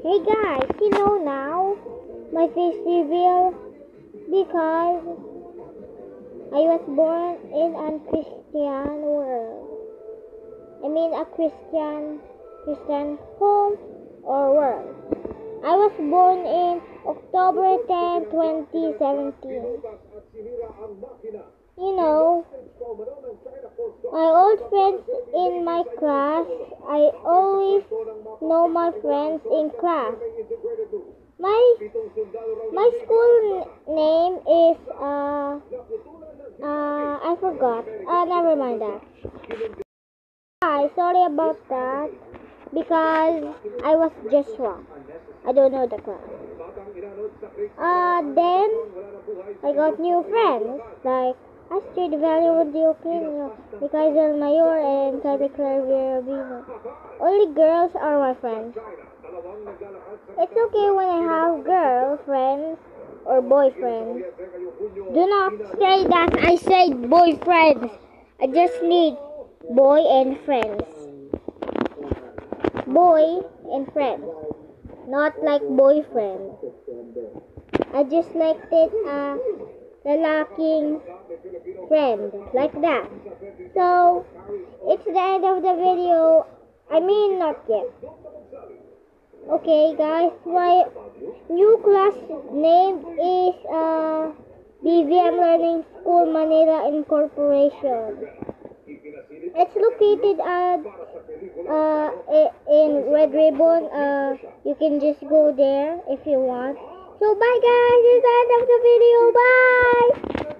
Hey guys, you know now my face reveal because I was born in a Christian world. I mean a Christian home or world. I was born in October 10, 2017. You know, my old friends in my class, I always know my friends in class. My school name is I forgot. Never mind that. Hi, sorry about that because I was just wrong. I don't know the class. Then I got new friends like Astrid Valero Dioclino, Mikael Mayor, and Katy Claire Virabino. Only girls are my friends. It's okay when I have girlfriends or boyfriends. Do not say that I said boyfriends. I just need boy and friends. Boy and friends. Not like boyfriend. I just liked it lalaking friend. Like that. So, it's the end of the video. I mean, not yet. Okay guys, my new class name is BVM Learning School Manila Incorporation. It's located at in Red Ribbon. You can just go there if you want. So bye guys, it's the end of the video. Bye!